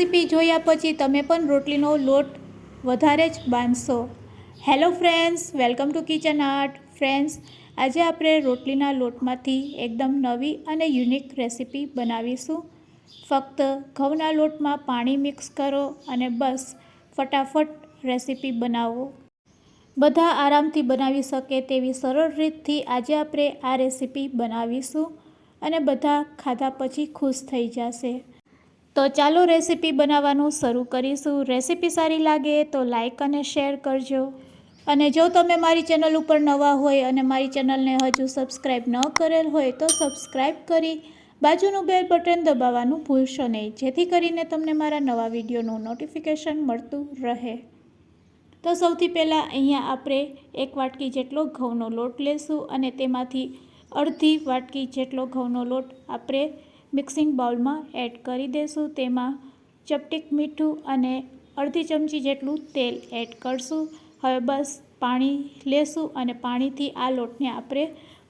Recipe જોયા પછી તમે પણ રોટલીનો લોટ વધારે જ બાંધશો। Hello friends, welcome to kitchen art. Friends, આજે આપણે રોટલીના લોટમાંથી એકદમ નવી અને યુનિક રેસીપી બનાવીશું। ફક્ત ઘઉંના લોટમાં પાણી મિક્સ કરો અને બસ ફટાફટ રેસીપી બનાવો। બધા આરામથી બનાવી શકે તેવી સરળ રીતથી આજે આપણે આ રેસીપી બનાવીશું અને બધા ખાધા પછી ખુશ થઈ જશે। તો ચાલો રેસીપી બનાવવાનું શરૂ કરીશું। રેસીપી સારી લાગે તો લાઈક અને શેર કરજો। અને જો તમે મારી ચેનલ ઉપર નવા હોય અને મારી ચેનલને હજુ સબસ્ક્રાઈબ ન કરેલ હોય તો સબસ્ક્રાઈબ કરી બાજુનું બેલ બટન દબાવવાનું ભૂલશો નહીં, જેથી કરીને તમને મારા નવા વિડીયોનું નોટિફિકેશન મળતું રહે। તો સૌથી પહેલાં અહીંયા આપણે 1 વાટકી જેટલો ઘઉંનો લોટ લેશું અને તેમાંથી અડધી વાટકી જેટલો ઘઉંનો લોટ આપણે મિક્સિંગ બાઉલમાં એડ કરી દઈશું। તેમાં ચપટીક મીઠું અને અડધી ચમચી જેટલું તેલ એડ કરશું। હવે બસ પાણી લેશું અને પાણીથી આ લોટને આપણે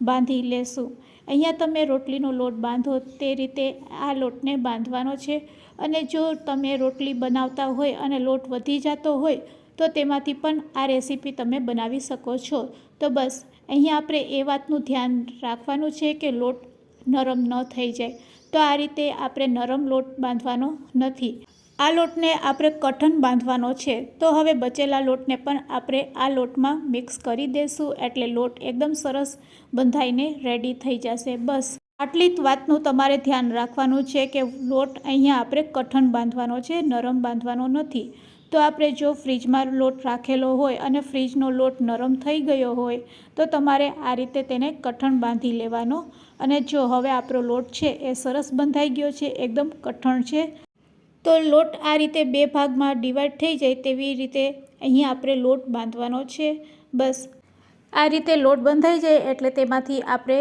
બાંધી લેશું। અહીંયા તમે રોટલીનો લોટ બાંધો તે રીતે આ લોટને બાંધવાનો છે। અને જો તમે રોટલી બનાવતા હોય અને લોટ વધી જતો હોય તો તેમાંથી પણ આ રેસીપી તમે બનાવી શકો છો। તો બસ અહીંયા આપણે એ વાતનું ધ્યાન રાખવાનું છે કે લોટ નરમ ન થઈ જાય। તો આ રીતે આપણે નરમ લોટ બાંધવાનો નથી, આ લોટને આપણે કઠણ બાંધવાનો છે। તો હવે બચેલા લોટને પણ આપણે આ લોટમાં મિક્સ કરી દઈશું, એટલે લોટ એકદમ સરસ બંધાઈને રેડી થઈ જશે। બસ આટલી જ વાતનું તમારે ધ્યાન રાખવાનું છે કે લોટ અહીંયા આપણે કઠણ બાંધવાનો છે, નરમ બાંધવાનો નથી। તો આપણે જો ફ્રીજમાં લોટ રાખેલો હોય અને ફ્રીજનો લોટ નરમ થઈ ગયો હોય તો તમારે આ રીતે તેને કઠણ બાંધી લેવાનો। અને જો હવે આપણો લોટ છે એ સરસ બંધાઈ ગયો છે, એકદમ કઠણ છે, તો લોટ આ રીતે 2 ભાગમાં ડિવાઈડ થઈ જાય તેવી રીતે અહીંયા આપણે લોટ બાંધવાનો છે। બસ આ રીતે લોટ બંધાઈ જાય એટલે તેમાંથી આપણે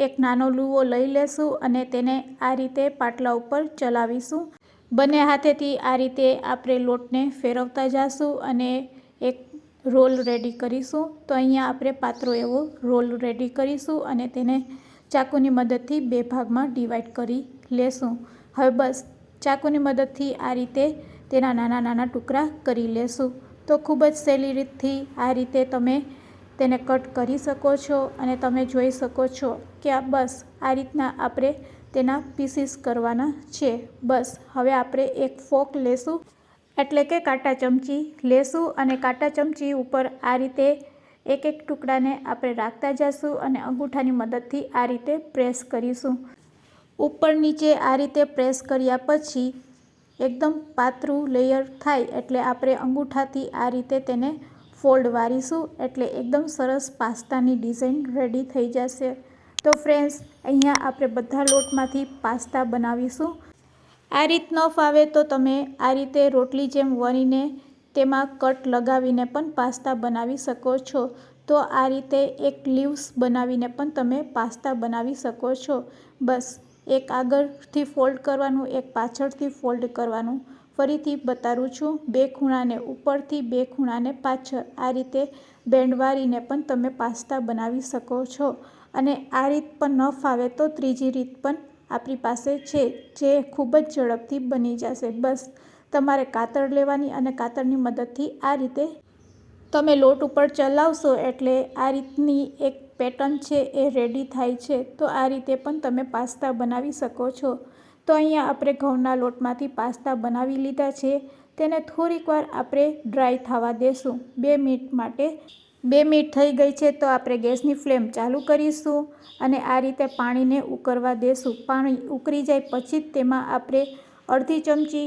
એક નાનો લુવો લઈ લેશું અને તેને આ રીતે પાટલા ઉપર ચલાવીશું। બંને હાથેથી આ રીતે આપણે લોટને ફેરવતા જઈશું અને એક રોલ રેડી કરીશું। તો અહીંયા આપણે પાતળો એવો રોલ રેડી કરીશું અને તેને ચાકુની મદદથી 2 ભાગમાં ડિવાઈડ કરી લેશું। હવે બસ ચાકુની મદદથી આ રીતે તેના નાના નાના ટુકડા કરી લેશું। તો ખૂબ જ સહેલી રીતથી આ રીતે તમે તેને કટ કરી શકો છો અને તમે જોઈ શકો છો કે બસ આ રીતના આપણે તેના પીસીસ કરવાના છે। બસ હવે આપણે એક ફોક લેશું, એટલે કે કાંટા ચમચી લેશું અને કાંટા ચમચી ઉપર આ રીતે એક એક ટુકડાને આપણે રાખતા જઈશું અને અંગૂઠાની મદદથી આ રીતે પ્રેસ કરીશું। ઉપર નીચે આ રીતે પ્રેસ કર્યા પછી એકદમ પાતળું લેયર થાય એટલે આપણે અંગૂઠાથી આ રીતે તેને ફોલ્ડ વારીશું, એટલે એકદમ સરસ પાસ્તાની ડિઝાઇન રેડી થઈ જશે। તો ફ્રેન્ડ્સ, અહીંયા આપણે બધા લોટમાંથી પાસ્તા બનાવીશું। આ રીત ન ફાવે તો તમે આ રીતે રોટલી જેમ વણીને તેમાં કટ લગાવીને પણ પાસ્તા બનાવી શકો છો। તો આ રીતે એક લીવ્સ બનાવીને પણ તમે પાસ્તા બનાવી શકો છો। બસ એક આગળથી ફોલ્ડ કરવાનું, એક પાછળથી ફોલ્ડ કરવાનું। ફરીથી બતાવું છું, 2 ખૂણાને ઉપરથી 2 ખૂણાને પાછળ આ રીતે બેન્ડ વાળીને પણ તમે પાસ્તા બનાવી શકો છો। અને આ રીત પણ ન ફાવે તો ત્રીજી રીત પણ આપણી પાસે છે, જે ખૂબ જ ઝડપથી બની જશે। બસ તમારે કાતર લેવાની અને કાતરની મદદથી આ રીતે તમે લોટ ઉપર ચલાવશો એટલે આ રીતની એક પેટર્ન છે એ રેડી થાય છે। તો આ રીતે પણ તમે પાસ્તા બનાવી શકો છો। તો અહીંયા આપણે ઘઉંના લોટમાંથી પાસ્તા બનાવી લીધા છે, તેને થોડીક વાર આપણે ડ્રાય થવા દેશું 2 મિનિટ માટે। 2 મિનિટ થઈ ગઈ છે તો આપણે ગેસની ફ્લેમ ચાલુ કરીશું અને આ રીતે પાણીને ઉકળવા દેશું। પાણી ઉકળી જાય પછી જ તેમાં આપણે અડધી ચમચી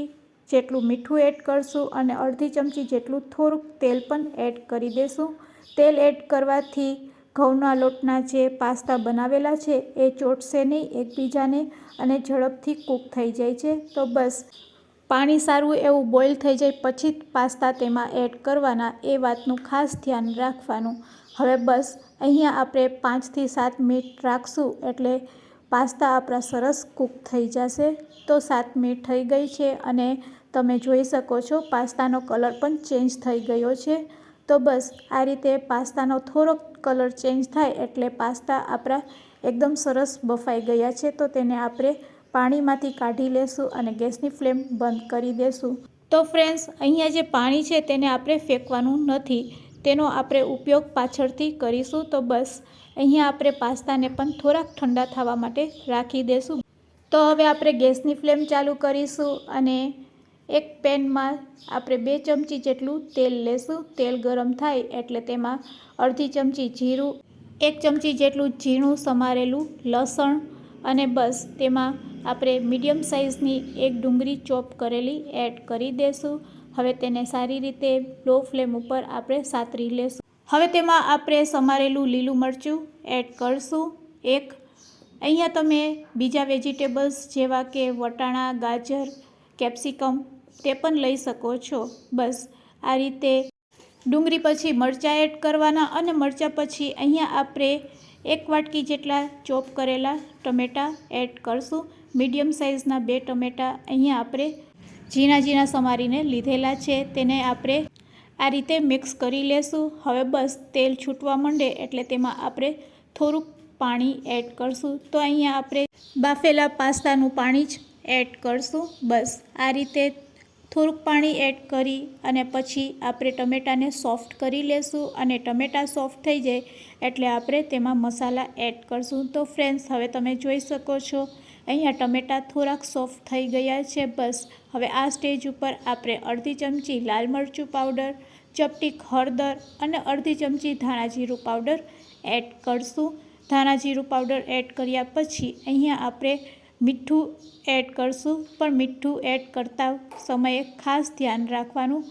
જેટલું મીઠું એડ કરશું અને અડધી ચમચી જેટલું થોડુંક તેલ પણ એડ કરી દઈશું। તેલ એડ કરવાથી ઘઉંના લોટના જે પાસ્તા બનાવેલા છે એ ચોટશે નહીં એકબીજાને અને ઝડપથી કૂક થઈ જાય છે। તો બસ પાણી સારું એવું બોઇલ થઈ જાય પછી જ પાસ્તા તેમાં એડ કરવાના, એ વાતનું ખાસ ધ્યાન રાખવાનું। હવે બસ અહીંયા આપણે 5 થી 7 મિનિટ રાખશું એટલે પાસ્તા આપણા સરસ કૂક થઈ જશે। તો 7 મિનિટ થઈ ગઈ છે અને તમે જોઈ શકો છો પાસ્તાનો કલર પણ ચેન્જ થઈ ગયો છે। તો બસ આ રીતે પાસ્તાનો થોડોક કલર ચેન્જ થાય એટલે પાસ્તા આપણા એકદમ સરસ બફાઈ ગયા છે। તો તેને આપણે પાણીમાંથી કાઢી લેશું અને ગેસની ફ્લેમ બંધ કરી દેશું. તો ફ્રેન્ડ્સ, અહીંયા જે પાણી છે તેને આપણે ફેંકવાનું નથી, તેનો આપણે ઉપયોગ પાછળથી કરીશું. તો બસ અહીંયા આપણે પાસ્તાને પણ થોડાક ઠંડા થવા માટે રાખી દેશું. તો હવે આપણે ગેસની ફ્લેમ ચાલુ કરીશું અને એક પેનમાં આપણે 2 ચમચી જેટલું તેલ લેશું. તેલ ગરમ થાય એટલે તેમાં અડધી ચમચી જીરું, 1 ચમચી જેટલું ઝીણું સમારેલું લસણ અને બસ તેમાં આપણે મીડિયમ સાઇઝની એક ડુંગળી ચોપ કરેલી એડ કરી દેશું. હવે તેને સારી રીતે લો ફ્લેમ ઉપર આપણે સાતરી લેશું. હવે તેમાં આપણે સમારેલું લીલું મરચું એડ કરશું. અહીંયા તમે બીજા વેજીટેબલ્સ જેવા કે વટાણા, ગાજર, કેપ્સિકમ તે પણ લઈ શકો છો. બસ આ રીતે ડુંગળી પછી મરચાં એડ કરવાના અને મરચાં પછી અહીંયા આપણે 1 વાટકી જેટલા ચોપ કરેલા ટમેટાં એડ કરશું. મીડિયમ સાઇઝના 2 ટમેટાં અહીંયા આપણે ઝીણા સમારીને લીધેલા છે, તેને આપણે આ રીતે મિક્સ કરી લેશું. હવે બસ તેલ છૂટવા માંડે એટલે તેમાં આપણે થોડુંક પાણી એડ કરશું. તો અહીંયા આપણે બાફેલા પાસ્તાનું પાણી જ એડ કરશું. બસ આ રીતે થોડુંક પાણી એડ કરી અને પછી આપણે ટમેટાને સોફ્ટ કરી લેશું અને ટમેટાં સોફ્ટ થઈ જાય એટલે આપણે તેમાં મસાલા એડ કરશું. તો ફ્રેન્ડ્સ, હવે તમે જોઈ શકો છો અહીંયા ટમેટાં થોડાક સોફ્ટ થઈ ગયા છે. બસ હવે આ સ્ટેજ ઉપર આપણે અડધી ચમચી લાલ મરચું પાવડર, ચપટીક હળદર અને અડધી ચમચી ધાણા જીરું પાવડર એડ કરશું. ધાણા જીરું પાવડર એડ કર્યા પછી અહીંયા આપણે મીઠું એડ કરશું. પણ મીઠું એડ કરતા સમયે ખાસ ધ્યાન રાખવાનું,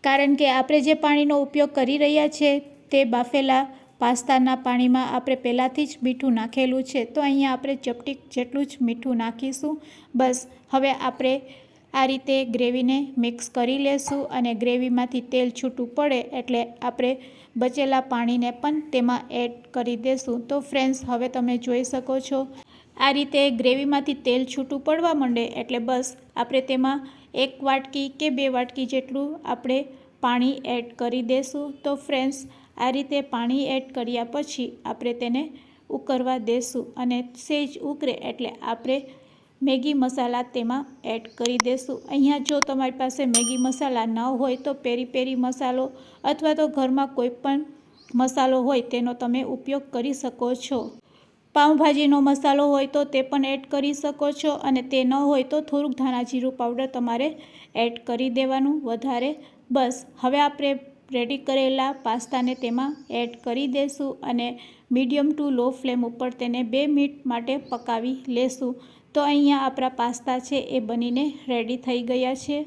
કારણ કે આપણે જે પાણીનો ઉપયોગ કરી રહ્યા છે તે બાફેલા પાસ્તાના પાણીમાં આપણે પહેલાંથી જ મીઠું નાખેલું છે. તો અહીંયા આપણે ચપટીક જેટલું જ મીઠું નાખીશું. બસ હવે આપણે આ રીતે ગ્રેવીને મિક્સ કરી લેશું અને ગ્રેવીમાંથી તેલ છૂટું પડે એટલે આપણે બચેલા પાણીને પણ તેમાં એડ કરી દેશું. તો ફ્રેન્ડ્સ, હવે તમે જોઈ શકો છો આ રીતે ગ્રેવીમાંથી તેલ છૂટું પડવા માંડે એટલે બસ આપણે તેમાં 1 વાટકી કે 2 વાટકી જેટલું આપણે પાણી એડ કરી દેશું. તો ફ્રેન્ડ્સ, આ રીતે પાણી એડ કર્યા પછી આપણે તેને ઉકળવા દેશું અને સહેજ ઉકળે એટલે આપણે મેગી મસાલા તેમાં એડ કરી દેશું. અહીંયા જો તમારી પાસે મેગી મસાલા ન હોય તો પેરી મસાલો અથવા તો ઘરમાં કોઈ પણ મસાલો હોય તેનો તમે ઉપયોગ કરી શકો છો. પાઉંભાજીનો મસાલો હોય તો તે પણ એડ કરી શકો છો અને તે ન હોય તો થોડુંક ધાણા જીરું પાવડર તમારે એડ કરી દેવાનું વધારે. બસ હવે આપણે રેડી કરેલા પાસ્તાને તેમાં એડ કરી દેશું અને મીડિયમ ટુ લો ફ્લેમ ઉપર તેને 2 મિનિટ માટે પકાવી લેશું. તો અહીંયા આપણા પાસ્તા છે એ બનીને રેડી થઈ ગયા છે.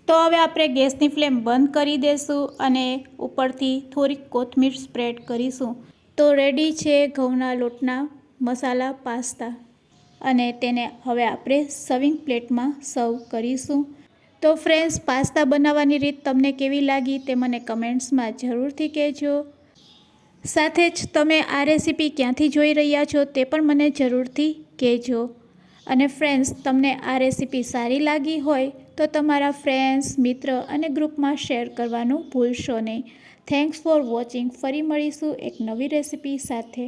તો હવે આપણે ગેસની ફ્લેમ બંધ કરી દેશું અને ઉપરથી થોડીક કોથમીર સ્પ્રેડ કરીશું. તો રેડી છે ઘઉંના લોટના મસાલા પાસ્તા અને તેને હવે આપણે સર્વિંગ પ્લેટમાં સર્વ કરીશું. તો ફ્રેન્ડ્સ, પાસ્તા બનાવવાની રીત તમને કેવી લાગી તે મને કમેન્ટ્સમાં જરૂરથી કહેજો. સાથે જ તમે આ રેસીપી ક્યાંથી જોઈ રહ્યા છો તે પણ મને જરૂરથી કહેજો. અને ફ્રેન્ડ્સ, તમને આ રેસીપી સારી લાગી હોય તો તમારા ફ્રેન્ડ્સ, મિત્ર અને ગ્રુપમાં શેર કરવાનું ભૂલશો નહીં. Thanks for watching. ફરી મળીશું એક નવી રેસીપી સાથે.